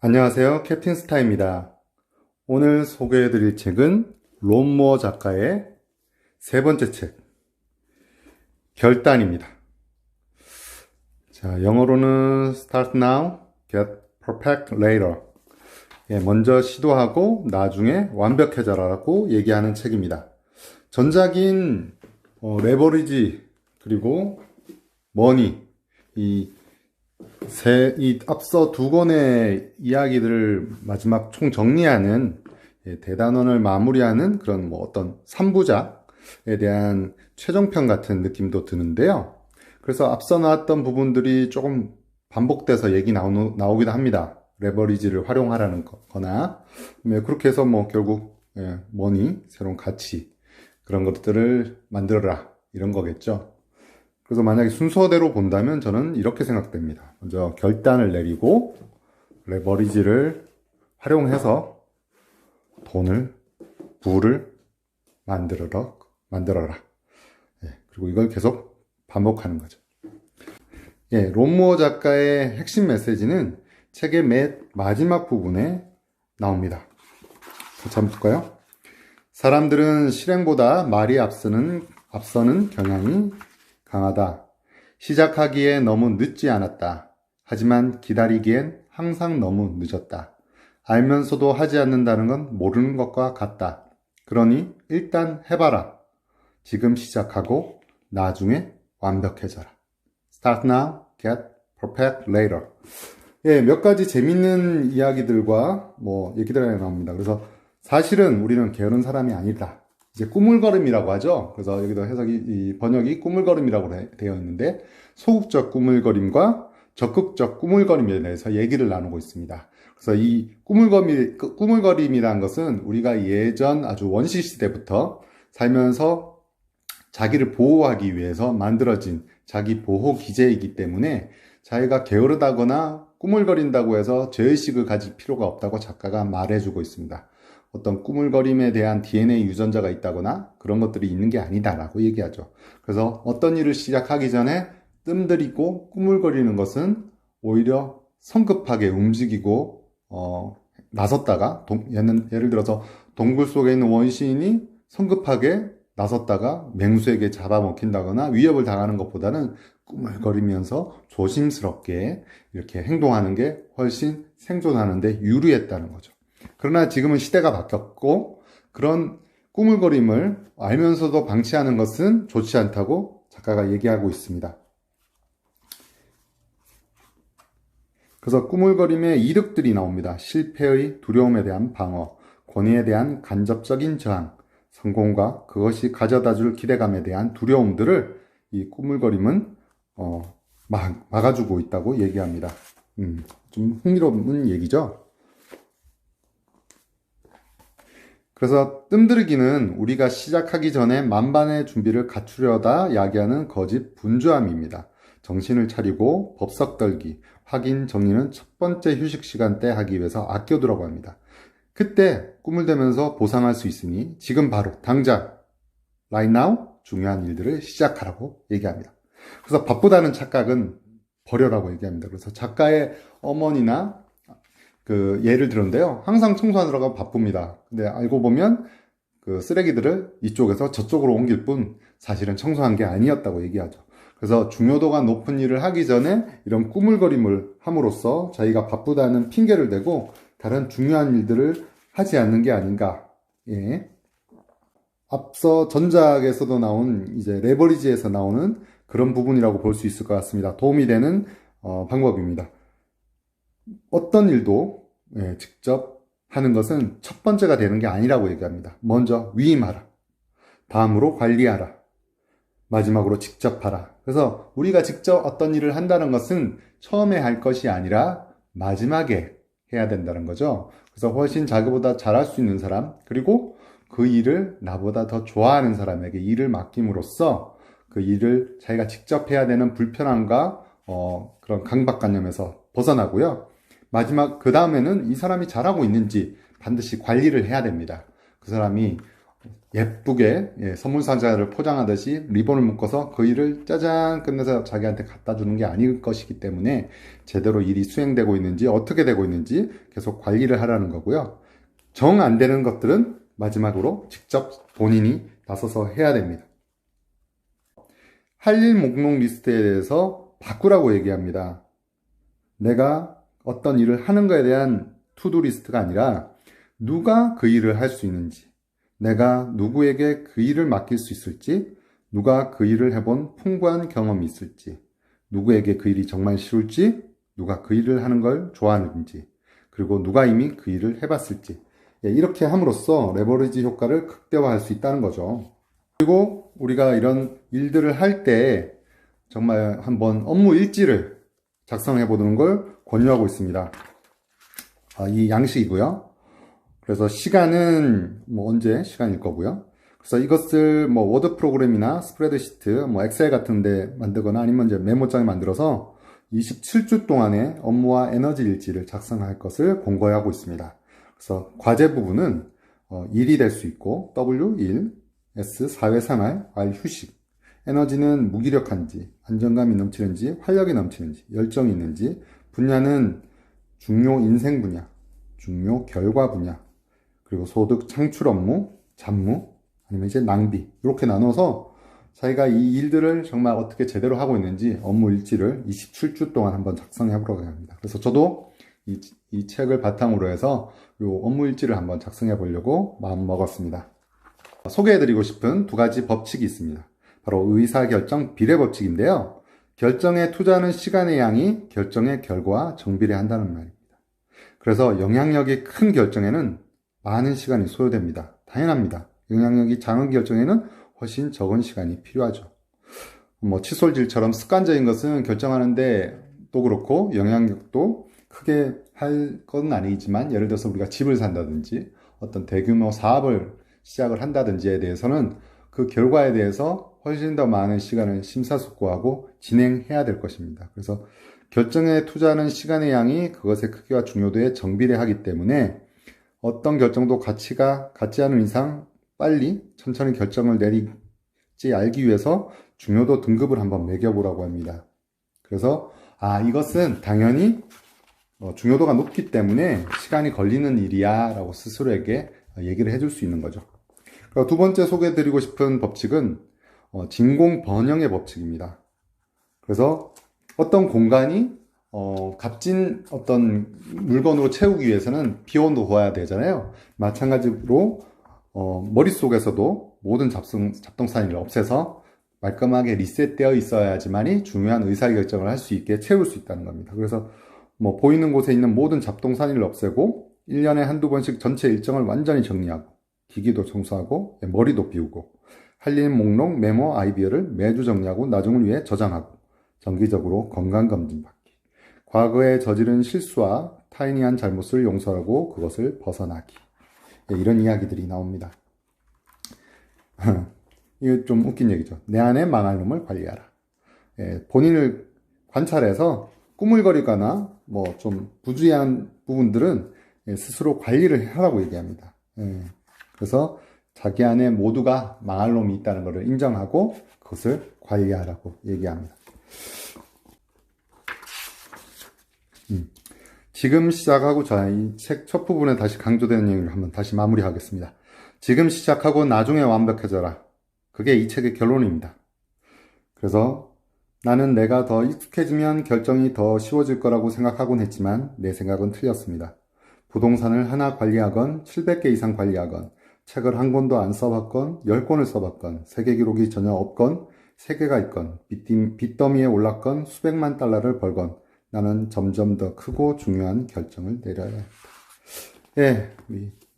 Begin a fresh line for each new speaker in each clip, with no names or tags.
안녕하세요. 캡틴 스타입니다. 오늘 소개해드릴 책은 론 무어 작가의 세 번째 책, 결단입니다. 자, 영어로는 Start Now, Get Perfect Later. 먼저 시도하고 나중에 완벽해져라라고 얘기하는 책입니다. 전작인 레버리지 그리고 머니, 이 앞서 두 권의 이야기들을 마지막 총 정리하는 대단원을 마무리하는 그런 어떤 3부작에 대한 최종편 같은 느낌도 드는데요. 그래서 앞서 나왔던 부분들이 조금 반복돼서 얘기 나오기도 합니다. 레버리지를 활용하라는 거나 그렇게 해서 결국 머니, 새로운 가치 그런 것들을 만들어라 이런 거겠죠. 그래서 만약에 순서대로 본다면 저는 이렇게 생각됩니다. 먼저 결단을 내리고 레버리지를 활용해서 돈을, 부를 만들어라. 그리고 이걸 계속 반복하는 거죠. 론 무어 작가의 핵심 메시지는 책의 맨 마지막 부분에 나옵니다. 같이 한번 볼까요? 사람들은 실행보다 말이 앞서는 경향이 강하다. 시작하기에 너무 늦지 않았다. 하지만 기다리기엔 항상 너무 늦었다. 알면서도 하지 않는다는 건 모르는 것과 같다. 그러니 일단 해봐라. 지금 시작하고 나중에 완벽해져라. Start now, get perfect later. 몇 가지 재밌는 이야기들과 얘기들이 나옵니다. 그래서 사실은 우리는 게으른 사람이 아니다. 이제 꾸물거림이라고 하죠. 그래서 여기도 이 번역이 꾸물거림이라고 되어 있는데 소극적 꾸물거림과 적극적 꾸물거림에 대해서 얘기를 나누고 있습니다. 그래서 이 꾸물거림이라는 것은 우리가 예전 아주 원시 시대부터 살면서 자기를 보호하기 위해서 만들어진 자기 보호 기제이기 때문에 자기가 게으르다거나 꾸물거린다고 해서 죄의식을 가질 필요가 없다고 작가가 말해주고 있습니다. 어떤 꾸물거림에 대한 DNA 유전자가 있다거나 그런 것들이 있는 게 아니다라고 얘기하죠. 그래서 어떤 일을 시작하기 전에 뜸들이고 꾸물거리는 것은 오히려 성급하게 움직이고 나섰다가 예를 들어서 동굴 속에 있는 원시인이 성급하게 나섰다가 맹수에게 잡아먹힌다거나 위협을 당하는 것보다는 꾸물거리면서 조심스럽게 이렇게 행동하는 게 훨씬 생존하는 데 유리했다는 거죠. 그러나 지금은 시대가 바뀌었고 그런 꾸물거림을 알면서도 방치하는 것은 좋지 않다고 작가가 얘기하고 있습니다. 그래서 꾸물거림의 이득들이 나옵니다. 실패의 두려움에 대한 방어, 권위에 대한 간접적인 저항, 성공과 그것이 가져다줄 기대감에 대한 두려움들을 이 꾸물거림은 막아주고 있다고 얘기합니다. 좀 흥미로운 얘기죠. 그래서 뜸들이기는 우리가 시작하기 전에 만반의 준비를 갖추려다 야기하는 거짓 분주함입니다. 정신을 차리고 법석 떨기, 확인 정리는 첫 번째 휴식 시간 때 하기 위해서 아껴두라고 합니다. 그때 꿈을 대면서 보상할 수 있으니 지금 바로 당장 right now 중요한 일들을 시작하라고 얘기합니다. 그래서 바쁘다는 착각은 버려라고 얘기합니다. 그래서 작가의 어머니나 예를 들었는데요. 항상 청소하느라고 바쁩니다. 근데 알고 보면 그 쓰레기들을 이쪽에서 저쪽으로 옮길 뿐 사실은 청소한 게 아니었다고 얘기하죠. 그래서 중요도가 높은 일을 하기 전에 이런 꾸물거림을 함으로써 자기가 바쁘다는 핑계를 대고 다른 중요한 일들을 하지 않는 게 아닌가. 앞서 전작에서도 나온 이제 레버리지에서 나오는 그런 부분이라고 볼 수 있을 것 같습니다. 도움이 되는 방법입니다. 어떤 일도 직접 하는 것은 첫 번째가 되는 게 아니라고 얘기합니다. 먼저 위임하라. 다음으로 관리하라. 마지막으로 직접 하라. 그래서 우리가 직접 어떤 일을 한다는 것은 처음에 할 것이 아니라 마지막에 해야 된다는 거죠. 그래서 훨씬 자기보다 잘할 수 있는 사람, 그리고 그 일을 나보다 더 좋아하는 사람에게 일을 맡김으로써 그 일을 자기가 직접 해야 되는 불편함과 그런 강박관념에서 벗어나고요. 마지막 그 다음에는 이 사람이 잘하고 있는지 반드시 관리를 해야 됩니다. 그 사람이 예쁘게 선물 상자를 포장하듯이 리본을 묶어서 그 일을 짜잔 끝내서 자기한테 갖다 주는 게 아닐 것이기 때문에 제대로 일이 수행되고 있는지 어떻게 되고 있는지 계속 관리를 하라는 거고요. 정 안 되는 것들은 마지막으로 직접 본인이 나서서 해야 됩니다. 할 일 목록 리스트에 대해서 바꾸라고 얘기합니다. 내가 어떤 일을 하는 거에 대한 투두 리스트가 아니라 누가 그 일을 할 수 있는지, 내가 누구에게 그 일을 맡길 수 있을지, 누가 그 일을 해본 풍부한 경험이 있을지, 누구에게 그 일이 정말 쉬울지, 누가 그 일을 하는 걸 좋아하는지, 그리고 누가 이미 그 일을 해봤을지, 이렇게 함으로써 레버리지 효과를 극대화할 수 있다는 거죠. 그리고 우리가 이런 일들을 할 때 정말 한번 업무 일지를 작성해 보는 걸 권유하고 있습니다. 이 양식이고요. 그래서 시간은 언제 시간일 거고요. 그래서 이것을 워드 프로그램이나 스프레드시트, 엑셀 같은데 만들거나 아니면 이제 메모장에 만들어서 27주 동안의 업무와 에너지 일지를 작성할 것을 권고하고 있습니다. 그래서 과제 부분은 일이 될 수 있고 W, 일, S, 사회생활, R, 휴식, 에너지는 무기력한지, 안정감이 넘치는지, 활력이 넘치는지, 열정이 있는지, 분야는 중요 인생 분야, 중요 결과 분야, 그리고 소득 창출 업무, 잡무, 아니면 이제 낭비, 이렇게 나눠서 자기가 이 일들을 정말 어떻게 제대로 하고 있는지 업무 일지를 27주 동안 한번 작성해 보려고 합니다. 그래서 저도 이 책을 바탕으로 해서 이 업무 일지를 한번 작성해 보려고 마음 먹었습니다. 소개해드리고 싶은 두 가지 법칙이 있습니다. 바로 의사결정 비례법칙인데요. 결정에 투자하는 시간의 양이 결정의 결과와 정비례한다는 말입니다. 그래서 영향력이 큰 결정에는 많은 시간이 소요됩니다. 당연합니다. 영향력이 작은 결정에는 훨씬 적은 시간이 필요하죠. 칫솔질처럼 습관적인 것은 결정하는데 또 그렇고 영향력도 크게 할 건 아니지만 예를 들어서 우리가 집을 산다든지 어떤 대규모 사업을 시작을 한다든지에 대해서는 그 결과에 대해서 훨씬 더 많은 시간을 심사숙고하고 진행해야 될 것입니다. 그래서 결정에 투자하는 시간의 양이 그것의 크기와 중요도에 정비례하기 때문에 어떤 결정도 가치가 같지 않은 이상 빨리 천천히 결정을 내리지 알기 위해서 중요도 등급을 한번 매겨보라고 합니다. 그래서 이것은 당연히 중요도가 높기 때문에 시간이 걸리는 일이야 라고 스스로에게 얘기를 해줄 수 있는 거죠. 그리고 두 번째 소개해드리고 싶은 법칙은 진공 번영의 법칙입니다. 그래서 어떤 공간이 값진 어떤 물건으로 채우기 위해서는 비워도 둬야 되잖아요. 마찬가지로 머릿속에서도 모든 잡동사니를 없애서 말끔하게 리셋되어 있어야지만이 중요한 의사결정을 할 수 있게 채울 수 있다는 겁니다. 그래서 보이는 곳에 있는 모든 잡동사니를 없애고 1년에 한두 번씩 전체 일정을 완전히 정리하고 기기도 청소하고 머리도 비우고 할 일 목록, 메모, 아이디어를 매주 정리하고 나중을 위해 저장하고 정기적으로 건강검진 받기, 과거에 저지른 실수와 타이니한 잘못을 용서하고 그것을 벗어나기, 이런 이야기들이 나옵니다. 이거 좀 웃긴 얘기죠. 내 안에 망할 놈을 관리하라. 본인을 관찰해서 꾸물거리거나 좀 부주의한 부분들은 스스로 관리를 하라고 얘기합니다. 그래서 자기 안에 모두가 망할 놈이 있다는 것을 인정하고 그것을 관리하라고 얘기합니다. 지금 시작하고 이 책 첫 부분에 다시 강조되는 내용을 한번 다시 마무리하겠습니다. 지금 시작하고 나중에 완벽해져라. 그게 이 책의 결론입니다. 그래서 나는 내가 더 익숙해지면 결정이 더 쉬워질 거라고 생각하곤 했지만 내 생각은 틀렸습니다. 부동산을 하나 관리하건 700개 이상 관리하건 책을 한 권도 안 써봤건 10권을 써봤건 세계 기록이 전혀 없건 세계가 있건 빚더미에 올랐건 수백만 달러를 벌건 나는 점점 더 크고 중요한 결정을 내려야 합니다.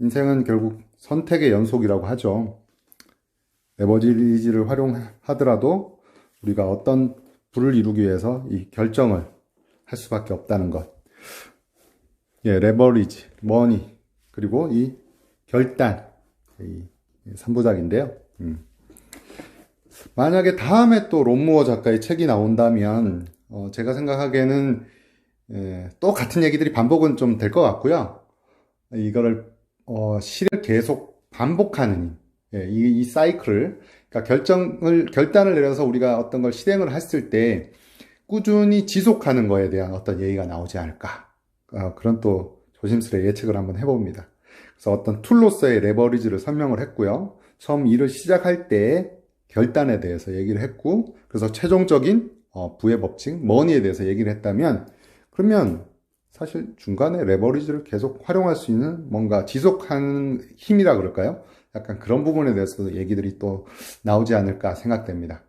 인생은 결국 선택의 연속이라고 하죠. 레버리지를 활용하더라도 우리가 어떤 부를 이루기 위해서 이 결정을 할 수밖에 없다는 것. 레버리지, 머니, 그리고 이 결단, 이 3부작인데요. 만약에 다음에 또 롬무어 작가의 책이 나온다면 제가 생각하기에는 또 같은 얘기들이 반복은 좀 될 것 같고요. 이거를 시를 계속 반복하는 예, 이 사이클을, 그러니까 결단을 내려서 우리가 어떤 걸 실행을 했을 때 꾸준히 지속하는 거에 대한 어떤 예의가 나오지 않을까. 그런 또 조심스레 예측을 한번 해봅니다. 그래서 어떤 툴로서의 레버리지를 설명을 했고요. 처음 일을 시작할 때 결단에 대해서 얘기를 했고, 그래서 최종적인 부의 법칙, 머니에 대해서 얘기를 했다면, 그러면 사실 중간에 레버리지를 계속 활용할 수 있는 뭔가 지속하는 힘이라 그럴까요? 약간 그런 부분에 대해서도 얘기들이 또 나오지 않을까 생각됩니다.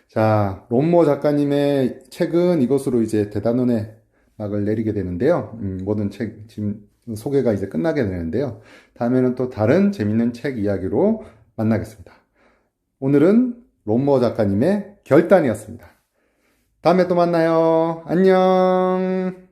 자, 롬모 작가님의 책은 이것으로 이제 대단원의 막을 내리게 되는데요. 모든 책 지금 소개가 이제 끝나게 되는데요. 다음에는 또 다른 재밌는 책 이야기로 만나겠습니다. 오늘은 롬모 작가님의 결단이었습니다. 다음에 또 만나요. 안녕.